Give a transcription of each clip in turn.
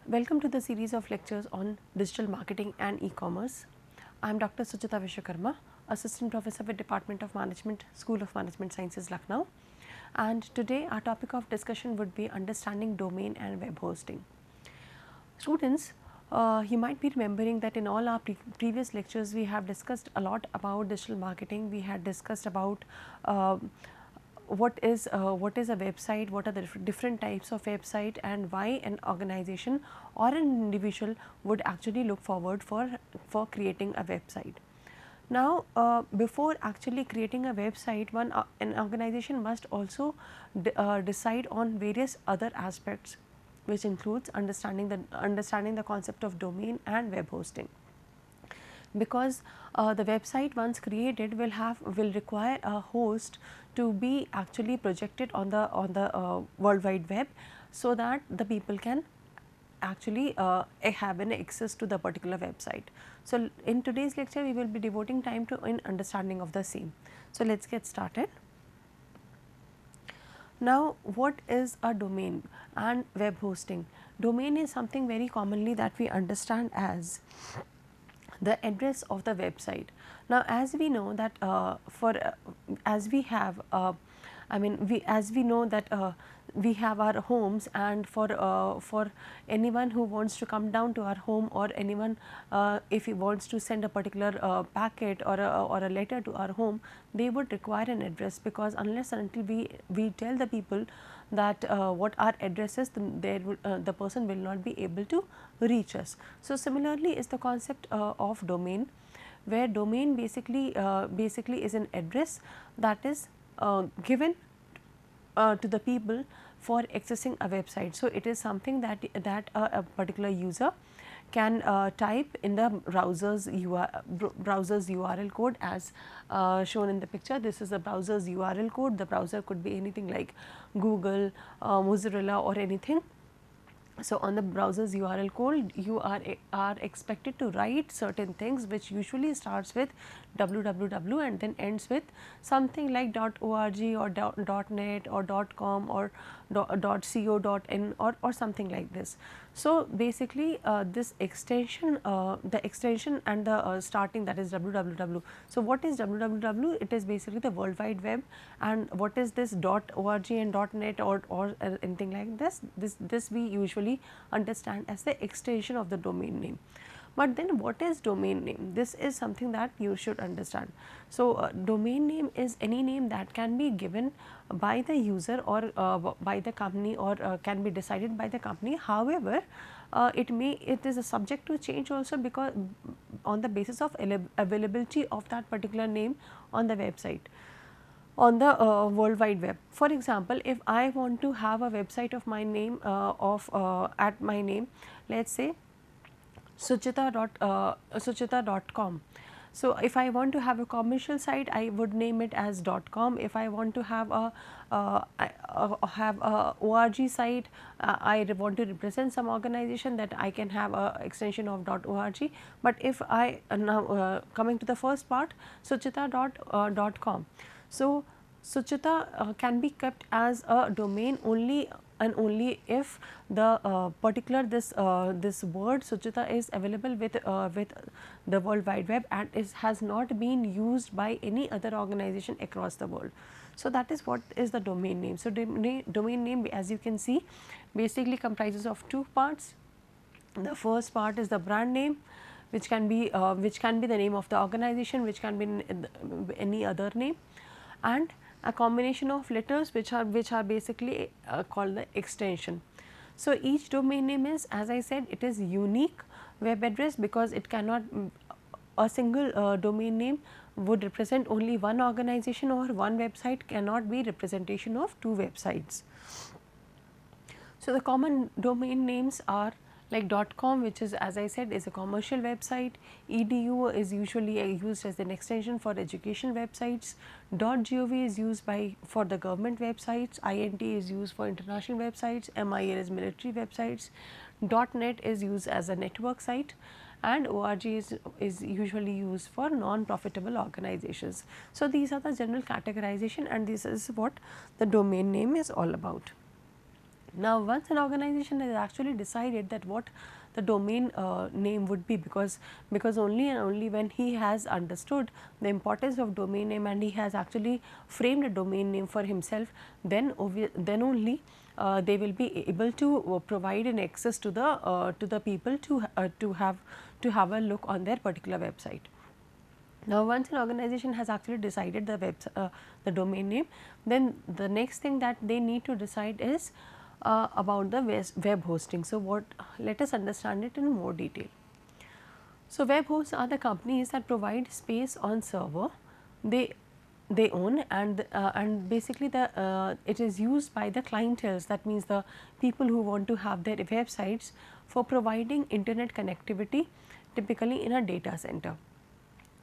Welcome to the series of lectures on digital marketing and e-commerce. I am Dr. Suchita Vishwakarma, Assistant Professor with Department of Management, School of Management Sciences, Lucknow. And today our topic of discussion would be understanding domain and web hosting. Students, you might be remembering that in all our previous lectures we have discussed a lot about digital marketing. We had discussed about what is a website, what are the different types of website, and why an organization or an individual would actually look forward for creating a website. Now, before actually creating a website, an organization must also decide on various other aspects, which includes understanding the concept of domain and web hosting, because the website once created will require a host to be actually projected on the World Wide Web, so that the people can actually have an access to the particular website. So, in today's lecture we will be devoting time to understanding of the same. So, let us get started. Now, what is a domain and web hosting? Domain is something very commonly that we understand as the address of the website. Now, as we know that as we have as we know that we have our homes, and for anyone who wants to come down to our home, or anyone if he wants to send a particular packet or a letter to our home, they would require an address, because unless and until we tell the people that what our address is, then the person will not be able to reach us. So, similarly is the concept of domain, where domain basically is an address that is given to the people for accessing a website. So, it is something that a particular user can type in the browser's URL code, as shown in the picture. This is the browser's URL code. The browser could be anything like Google, Mozilla, or anything. So, on the browser's URL code, you are expected to write certain things, which usually starts with www and then ends with something like .org or .net or .com or .co.in or something like this. So, basically this extension, the extension and the starting, that is www. So, what is www? It is basically the World Wide Web. And what is this .org and .net or anything like this? This we usually understand as the extension of the domain name. But then what is domain name? This is something that you should understand. So, domain name is any name that can be given by the user or by the company, or can be decided by the company. However, it is a subject to change also, because on the basis of availability of that particular name on the website, on the World Wide Web. For example, if I want to have a website of my name at my name, let us say Suchita.com. So, if I want to have a commercial site, I would name it as .com. If I want to have a org site, I want to represent some organization, that I can have a extension of .org. But if I now coming to the first part, Suchita.com. So, Suchita can be kept as a domain only and only if the particular this word Suchita is available with the World Wide Web, and has not been used by any other organization across the world. So, that is what is the domain name. So, domain name, as you can see, basically comprises of two parts. The first part is the brand name, which can be the name of the organization, which can be any other name, and a combination of letters which are basically called the extension. So, each domain name is, as I said, it is unique web address, because it cannot a single domain name would represent only one organization, or one website cannot be representation of two websites. So, the common domain names are like .com, which is, as I said, is a commercial website. .edu is usually used as an extension for education websites. .gov is used for the government websites. .int is used for international websites. .mil is military websites. .net is used as a network site, and .org is usually used for non-profitable organizations. So, these are the general categorization, and this is what the domain name is all about. Now, once an organization has actually decided that what the domain name would be, because only and only when he has understood the importance of domain name and he has actually framed a domain name for himself, then only they will be able to provide an access to the people to have a look on their particular website. Now, once an organization has actually decided the domain name, then the next thing that they need to decide is about the web hosting. So, let us understand it in more detail. So, web hosts are the companies that provide space on server. They own, and basically it is used by the clienteles, that means the people who want to have their websites, for providing internet connectivity, typically in a data center.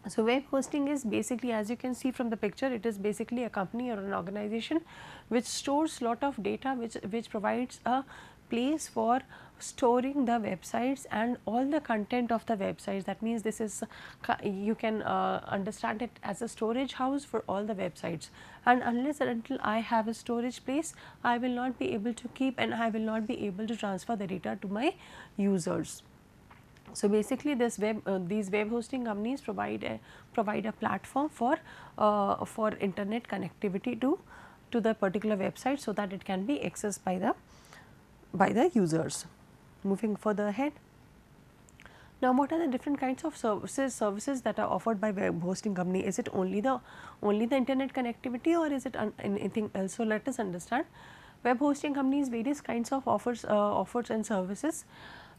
So, web hosting is basically, as you can see from the picture, it is basically a company or an organization which stores lot of data, which provides a place for storing the websites and all the content of the websites. That means this is, you can understand it as a storage house for all the websites, and unless and until I have a storage place, I will not be able to keep and I will not be able to transfer the data to my users. So, basically this these web hosting companies provide a platform for internet connectivity to the particular website, so that it can be accessed by the users. Moving further ahead. Now, what are the different kinds of services that are offered by web hosting company? Is it only the internet connectivity, or is it anything else? So, let us understand. Web hosting companies various kinds of offers and services,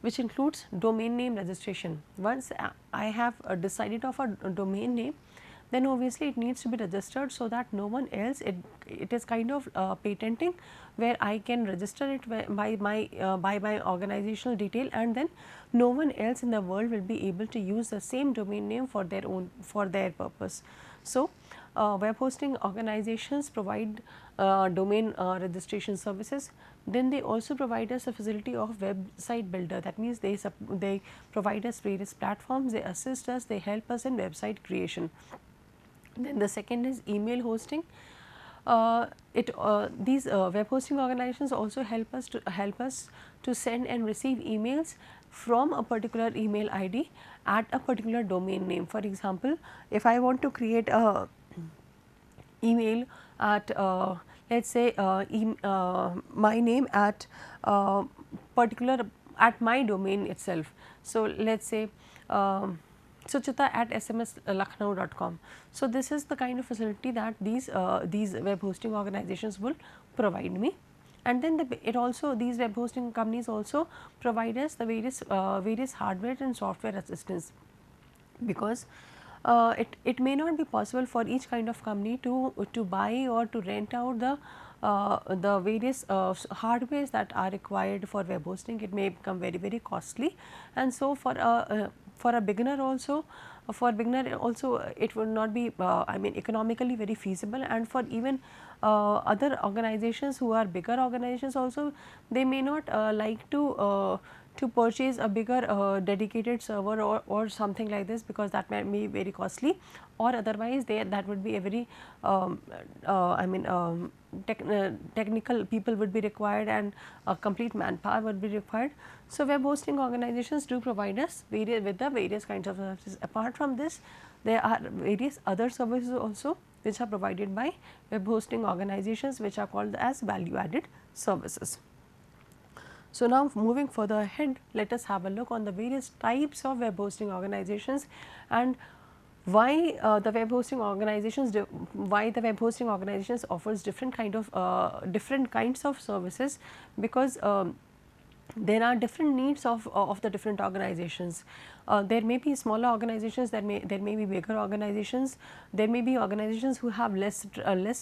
which includes domain name registration. Once I have decided of a domain name, then obviously it needs to be registered, so that no one else, it is kind of patenting, where I can register it by my organizational detail, and then no one else in the world will be able to use the same domain name for their purpose. So, web hosting organizations provide domain registration services. Then they also provide us a facility of website builder. That means they provide us various platforms, they assist us, they help us in website creation. Then the second is email hosting. These web hosting organizations also help us to send and receive emails from a particular email ID at a particular domain name. For example, if I want to create a email at let us say my name at particular at my domain itself. So, let us say suchita@smslucknow.com. So, this is the kind of facility that these web hosting organizations will provide me. And then these web hosting companies also provide us the various hardware and software assistance, because it may not be possible for each kind of company to buy or to rent out the various hardwares that are required for web hosting. It may become very costly, and so for a beginner also, it would not be I mean economically very feasible, and for even other organizations who are bigger organizations also, they may not like to purchase a bigger dedicated server or something like this, because that may be very costly, or otherwise that would be a very I mean technical people would be required, and a complete manpower would be required. So, web hosting organizations do provide us with the various kinds of services. Apart from this, there are various other services also which are provided by web hosting organizations, which are called as value added services. So, now moving further ahead, let us have a look on the various types of web hosting organizations, and why the web hosting organizations offers different kinds of services, because there are different needs of the different organizations. There may be smaller organizations, there may be bigger organizations, there may be organizations who have less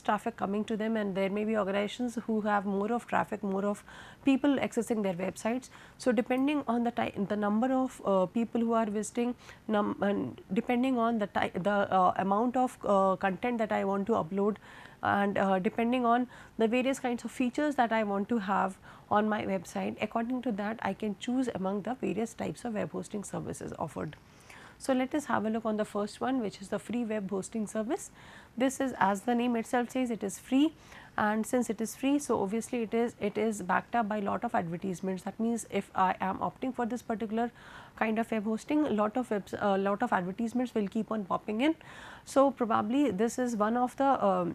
traffic coming to them, and there may be organizations who have more of traffic, more of people accessing their websites. So, depending on the number of people who are visiting, and depending on the amount of content that I want to upload, and depending on the various kinds of features that I want to have on my website, according to that I can choose among the various types of web hosting services offered. So, let us have a look on the first one, which is the free web hosting service. This is, as the name itself says, it is free, and since it is free, so obviously it is backed up by a lot of advertisements. That means if I am opting for this particular kind of web hosting, a lot of advertisements will keep on popping in. So probably this is one of the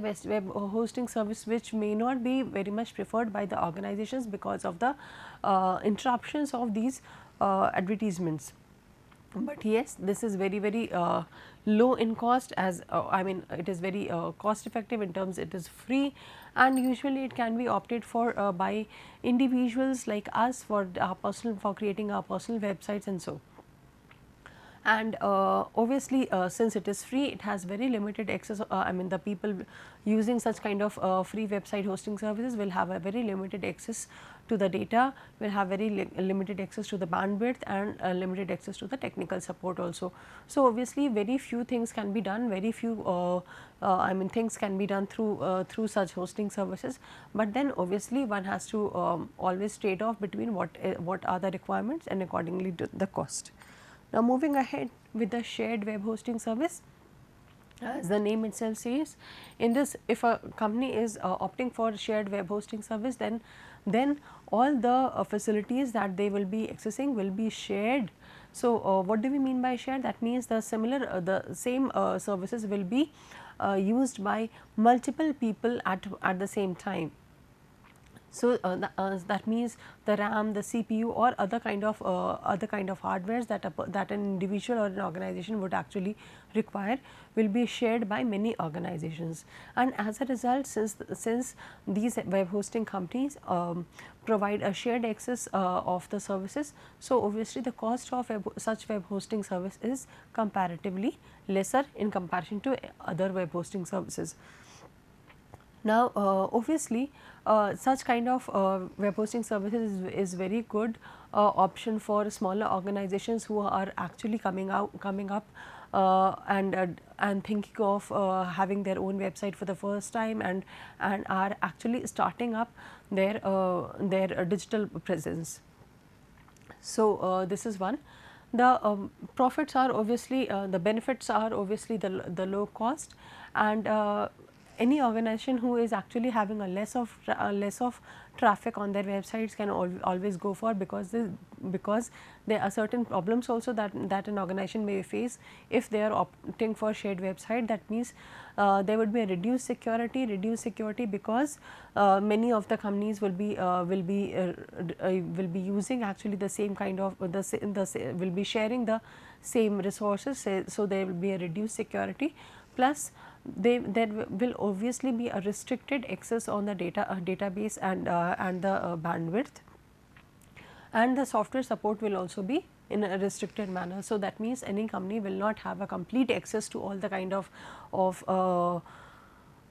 best web hosting service which may not be very much preferred by the organizations because of the interruptions of these advertisements. But yes, this is very low in cost, as I mean it is very cost effective in terms it is free, and usually it can be opted for by individuals like us for our personal, for creating our personal websites and so. And obviously since it is free, it has very limited access. I mean the people using such kind of free website hosting services will have a very limited access to the data, will have very limited access to the bandwidth, and limited access to the technical support also. So obviously very few things can be done, very few I mean things can be done through such hosting services, but then obviously one has to always trade off between what are the requirements and accordingly the cost. Now moving ahead with the shared web hosting service, as the name itself says, in this, if a company is opting for shared web hosting service, then all the facilities that they will be accessing will be shared. So what do we mean by shared? That means the same services will be used by multiple people at the same time. So that means the RAM, the CPU, or other kind of hardwares that an individual or an organization would actually require will be shared by many organizations. And as a result, since these web hosting companies provide a shared access of the services, so obviously the cost of such web hosting service is comparatively lesser in comparison to other web hosting services. Now obviously such kind of web hosting services is very good option for smaller organizations who are actually coming up and thinking of having their own website for the first time, and are actually starting up their digital presence. So this is one. The profits are obviously the benefits are obviously the low cost, and any organization who is actually having a less of traffic on their websites can always go for, because there are certain problems also that an organization may face if they are opting for shared website. That means there would be a reduced security because many of the companies will be using actually the same kind of will be sharing the same resources, so there will be a reduced security, plus there will obviously be a restricted access on the database and the bandwidth, and the software support will also be in a restricted manner. So that means any company will not have a complete access to all the kind of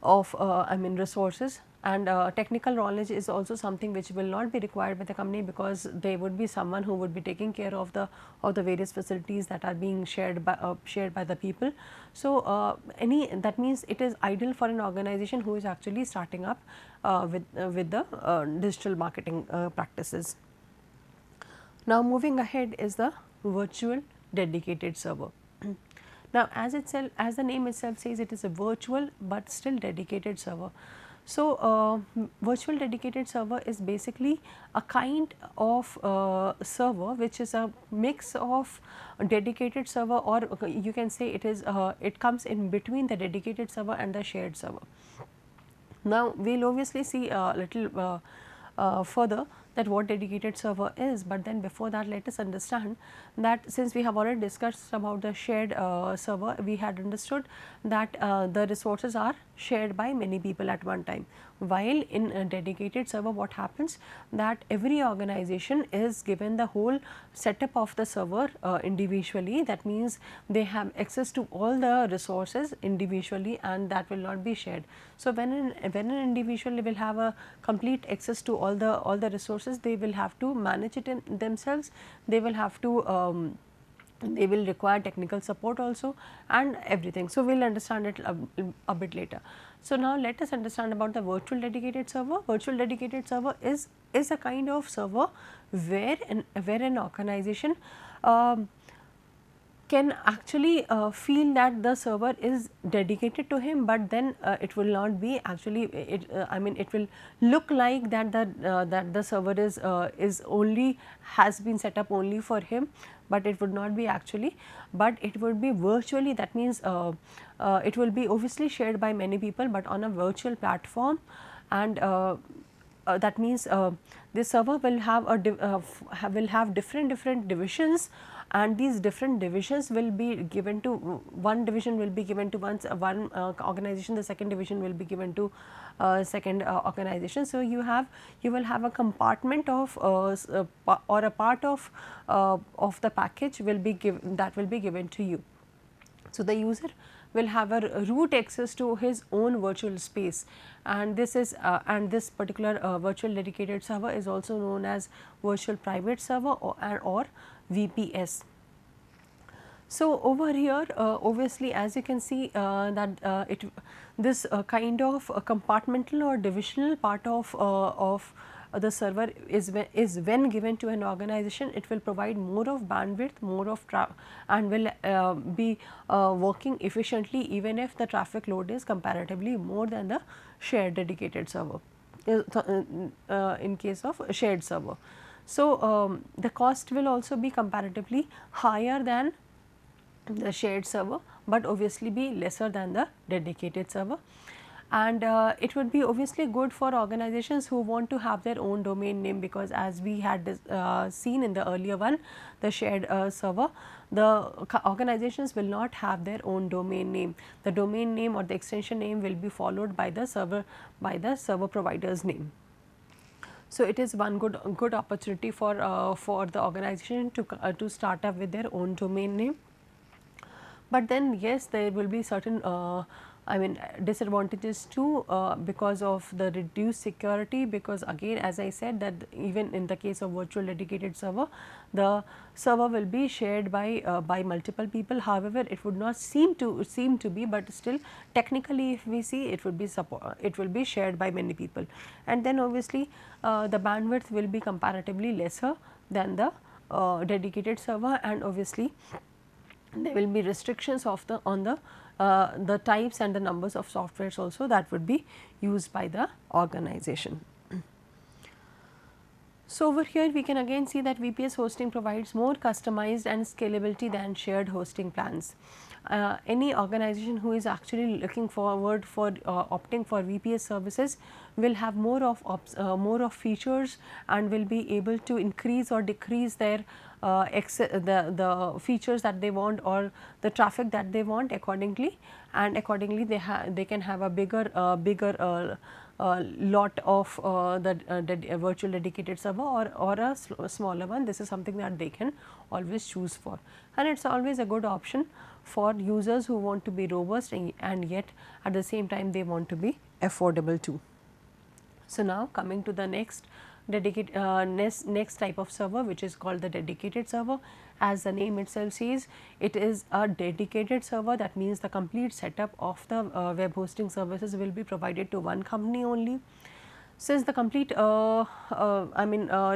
I mean resources, and technical knowledge is also something which will not be required by the company, because there would be someone who would be taking care of the various facilities that are being shared by the people. So that means it is ideal for an organization who is actually starting up with the digital marketing practices. Now moving ahead is the virtual dedicated server. Now as the name itself says, it is a virtual but still dedicated server. So virtual dedicated server is basically a kind of server which is a mix of a dedicated server, or you can say it is it comes in between the dedicated server and the shared server. Now we will obviously see a little further that what dedicated server is, but then before that let us understand that since we have already discussed about the shared server, we had understood that the resources are shared by many people at one time, while in a dedicated server what happens, that every organization is given the whole setup of the server individually. That means they have access to all the resources individually, and that will not be shared. So when an individual will have a complete access to all the resources, they will have to manage it in themselves. They will have to they will require technical support also and everything. So we will understand it a bit later. So now let us understand about the virtual dedicated server. Virtual dedicated server is a kind of server where an organization can actually feel that the server is dedicated to him, but then it will not be actually I mean it will look like that the server is only has been set up only for him, but it would not be actually, but it would be virtually. That means it will be obviously shared by many people, but on a virtual platform, and that means this server will have will have different divisions, and these different divisions will be given to one division will be given to one organization, the second division will be given to second organization. So, you will have a compartment of or a part of the package will be given to you. So, the user will have a root access to his own virtual space, and this particular virtual dedicated server is also known as virtual private server, or VPS. So, over here obviously, as you can see that this kind of compartmental or divisional part of the server is when given to an organization, it will provide more of bandwidth, more of and will be working efficiently even if the traffic load is comparatively more than the shared dedicated server in case of a shared server. So, the cost will also be comparatively higher than the shared server, but obviously be lesser than the dedicated server. And it would be obviously good for organizations who want to have their own domain name, because as we had seen in the earlier one, the shared server, the organizations will not have their own domain name. The domain name or the extension name will be followed by the server provider's name. So, it is one good opportunity for the organization to start up with their own domain name. But then yes, there will be certain I mean disadvantages too because of the reduced security, because again as I said that even in the case of virtual dedicated server, the server will be shared by multiple people. However, it would not seem to be, but still technically if we see, it would be it will be shared by many people, and then obviously the bandwidth will be comparatively lesser than the dedicated server, and obviously there will be restrictions of on the types and the numbers of softwares also that would be used by the organization. So, over here we can again see that VPS hosting provides more customized and scalability than shared hosting plans. Any organization who is actually looking forward for opting for VPS services will have more of features, and will be able to increase or decrease their the features that they want or the traffic that they want accordingly, and accordingly they can have a bigger lot of the virtual dedicated server, or a smaller one. This is something that they can always choose for, and it is always a good option for users who want to be robust and yet at the same time they want to be affordable too. So, now coming to the next type of server, which is called the dedicated server. As the name itself says, it is a dedicated server. That means the complete setup of the web hosting services will be provided to one company only. Since the complete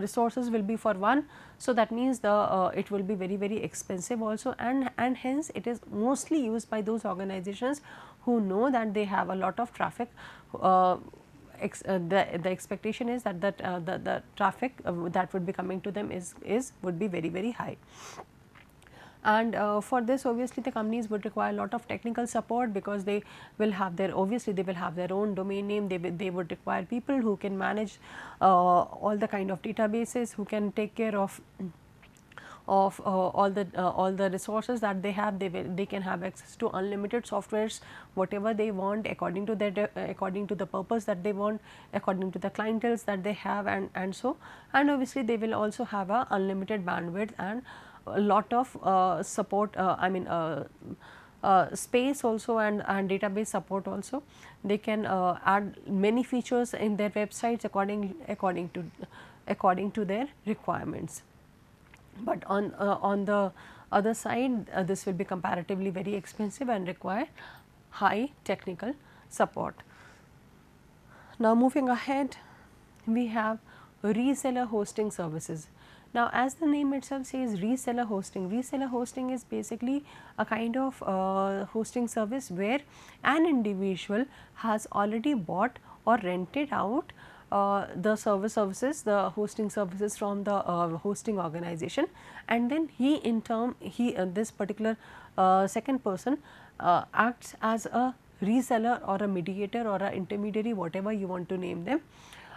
resources will be for one, so that means it will be very expensive also, and hence it is mostly used by those organizations who know that they have a lot of traffic. The expectation is that the traffic that would be coming to them would be very high. And for this obviously the companies would require a lot of technical support, because they will have their own domain name. They would require people who can manage all the kind of databases, who can take care of all the resources that they have. They can have access to unlimited softwares, whatever they want, according to their according to the purpose that they want, according to the clienteles that they have, and so, and obviously they will also have a unlimited bandwidth and a lot of support, space also, and database support also. They can add many features in their websites according to their requirements. But on the other side, this will be comparatively very expensive and require high technical support. Now, moving ahead, we have reseller hosting services. Now, as the name itself says, reseller hosting is basically a kind of hosting service where an individual has already bought or rented out the services, the hosting services from the hosting organization, and then he in turn, this particular second person acts as a reseller or a mediator or a intermediary, whatever you want to name them.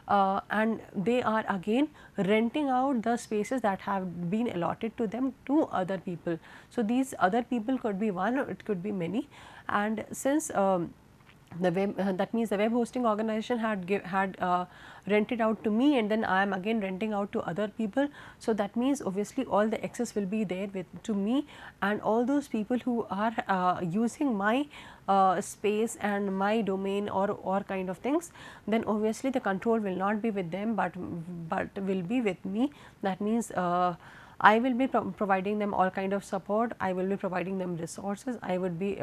And they are again renting out the spaces that have been allotted to them to other people. So, these other people could be one or it could be many, and since the web that means the web hosting organization had rented out to me, and then I am again renting out to other people. So, that means obviously all the access will be there with to me, and all those people who are using my space and my domain or kind of things, then obviously the control will not be with them, but will be with me. That means I will be providing them all kind of support, I will be providing them resources, I would be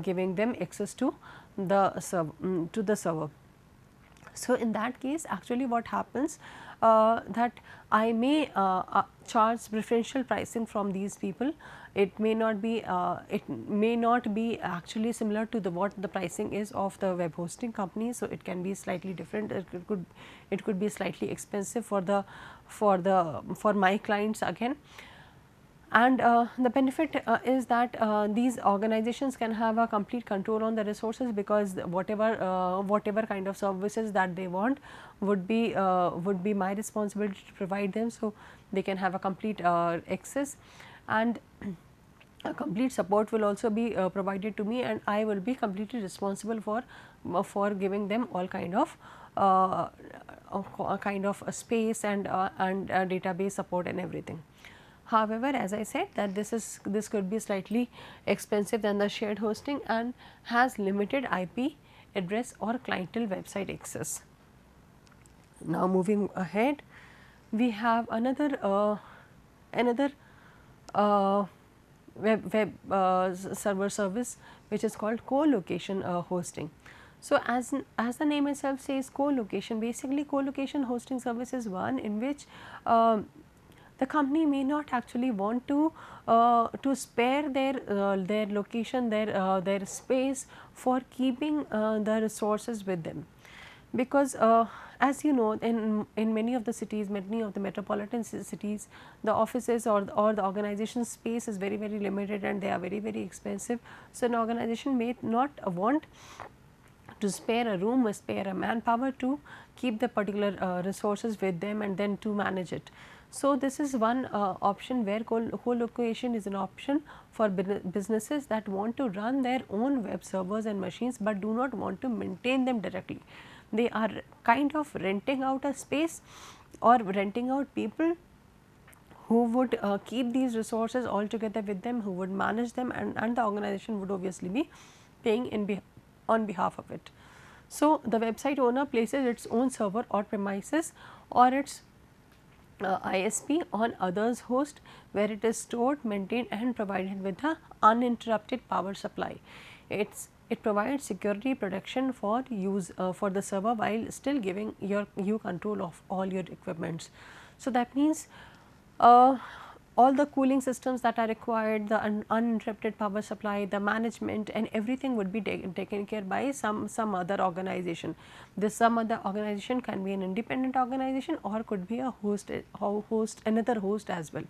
giving them access to the server. So, in that case actually what happens that I may charge preferential pricing from these people. It may not be actually similar to what the pricing is of the web hosting company. So, it can be slightly different. It could be slightly expensive for my clients again. And the benefit is that these organizations can have a complete control on the resources, because whatever kind of services that they want would be my responsibility to provide them. So, they can have a complete access, and a complete support will also be provided to me, and I will be completely responsible for giving them all kind of space and database support and everything. However, as I said that this could be slightly expensive than the shared hosting and has limited IP address or clientele website access. Now, moving ahead, we have another web server service which is called co-location hosting. So, as the name itself says, co-location, basically co-location hosting service is one in which the company may not actually want to spare their location, their space for keeping the resources with them, because as you know, in many of the cities, many of the metropolitan cities, the offices or the organization space is very limited, and they are very expensive. So, an organization may not want to spare a room or spare a manpower to keep the particular resources with them and then to manage it. So, this is one option where co-location is an option for businesses that want to run their own web servers and machines, but do not want to maintain them directly. They are kind of renting out a space or renting out people who would keep these resources all together with them, who would manage them, and the organization would obviously be paying on behalf of it. So, the website owner places its own server or premises or its ISP on others host, where it is stored, maintained and provided with the uninterrupted power supply. It provides security protection for use for the server while still giving you control of all your equipments. So, that means all the cooling systems that are required, the uninterrupted power supply, the management and everything would be taken care by some other organization. This some other organization can be an independent organization or could be a another host as well.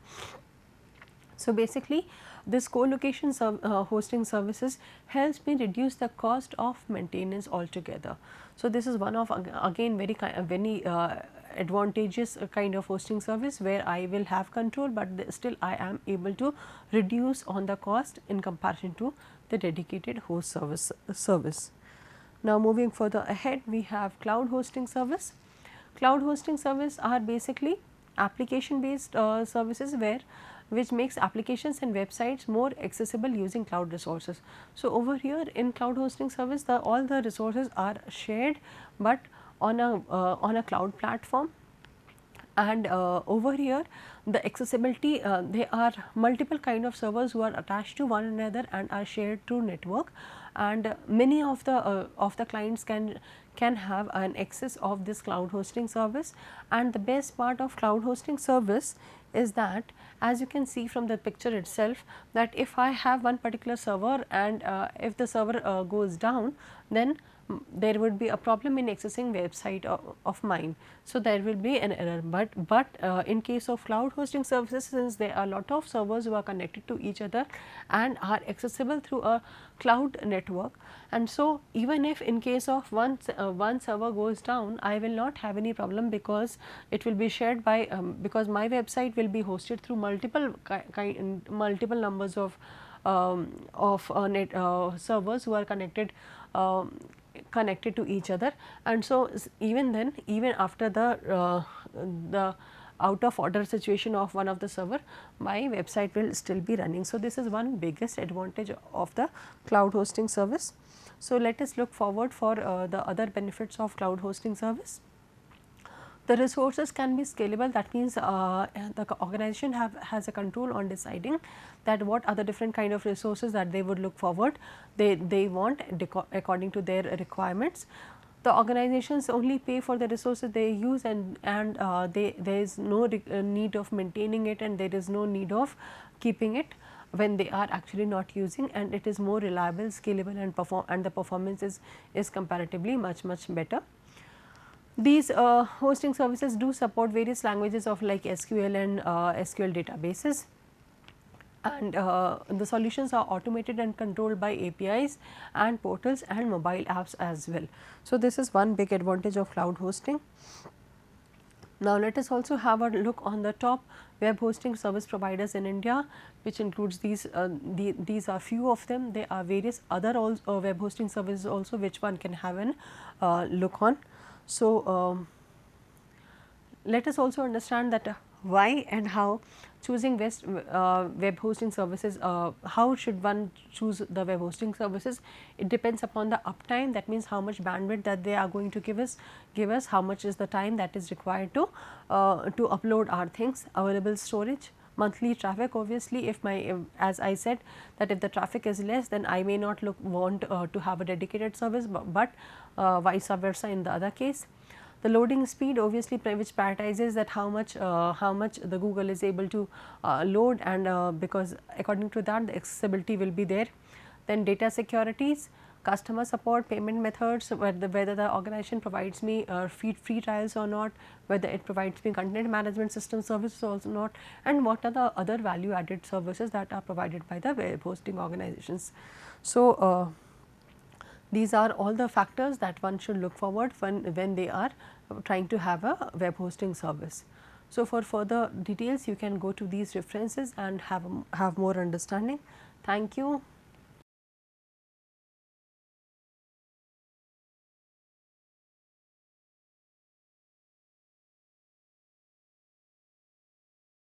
So, basically this co-location hosting services helps me reduce the cost of maintenance altogether. So, this is one of again very advantageous kind of hosting service where I will have control, but still I am able to reduce on the cost in comparison to the dedicated host service. Now, moving further ahead, we have cloud hosting service. Cloud hosting service are basically application based services which makes applications and websites more accessible using cloud resources. So, over here in cloud hosting service, all the resources are shared, but on a cloud platform, and over here the accessibility, there are multiple kind of servers who are attached to one another and are shared through network, and many of the clients can can have an excess of this cloud hosting service. And the best part of cloud hosting service is that, as you can see from the picture itself, that if I have one particular server and if the server goes down, then there would be a problem in accessing website of mine. So, there will be an error, but in case of cloud hosting services, since there are a lot of servers who are connected to each other and are accessible through a cloud network, and so even if in case of one server goes down, I will not have any problem, because it will be shared by because my website will be hosted through multiple numbers of servers who are connected to each other. And so, even then, even after the out of order situation of one of the server, my website will still be running. So, this is one biggest advantage of the cloud hosting service. So, let us look forward for the other benefits of cloud hosting service. The resources can be scalable, that means the organization has a control on deciding that what are the different kind of resources that they would look forward, they want according to their requirements. The organizations only pay for the resources they use, and there is no need of maintaining it, and there is no need of keeping it when they are actually not using, and it is more reliable, scalable, and the performance is comparatively much better. These hosting services do support various languages of like SQL and SQL databases, and the solutions are automated and controlled by APIs and portals and mobile apps as well. So, this is one big advantage of cloud hosting. Now, let us also have a look on the top web hosting service providers in India, which includes these these are few of them. There are various other web hosting services also, which one can have an look on. So, let us also understand that why and how choosing best web hosting services, how should one choose the web hosting services. It depends upon the uptime, that means how much bandwidth that they are going to give us, how much is the time that is required to upload our things, available storage, monthly traffic. Obviously, if as I said that if the traffic is less, then I may not want to have a dedicated service, but vice versa in the other case. The loading speed, obviously, which prioritizes that how much the Google is able to load, and because according to that the accessibility will be there. Then data securities, customer support, payment methods, whether the organization provides me free trials or not, whether it provides me content management system services or not, and what are the other value added services that are provided by the web hosting organizations. So, these are all the factors that one should look forward when they are trying to have a web hosting service. So, for further details you can go to these references and have more understanding. Thank you.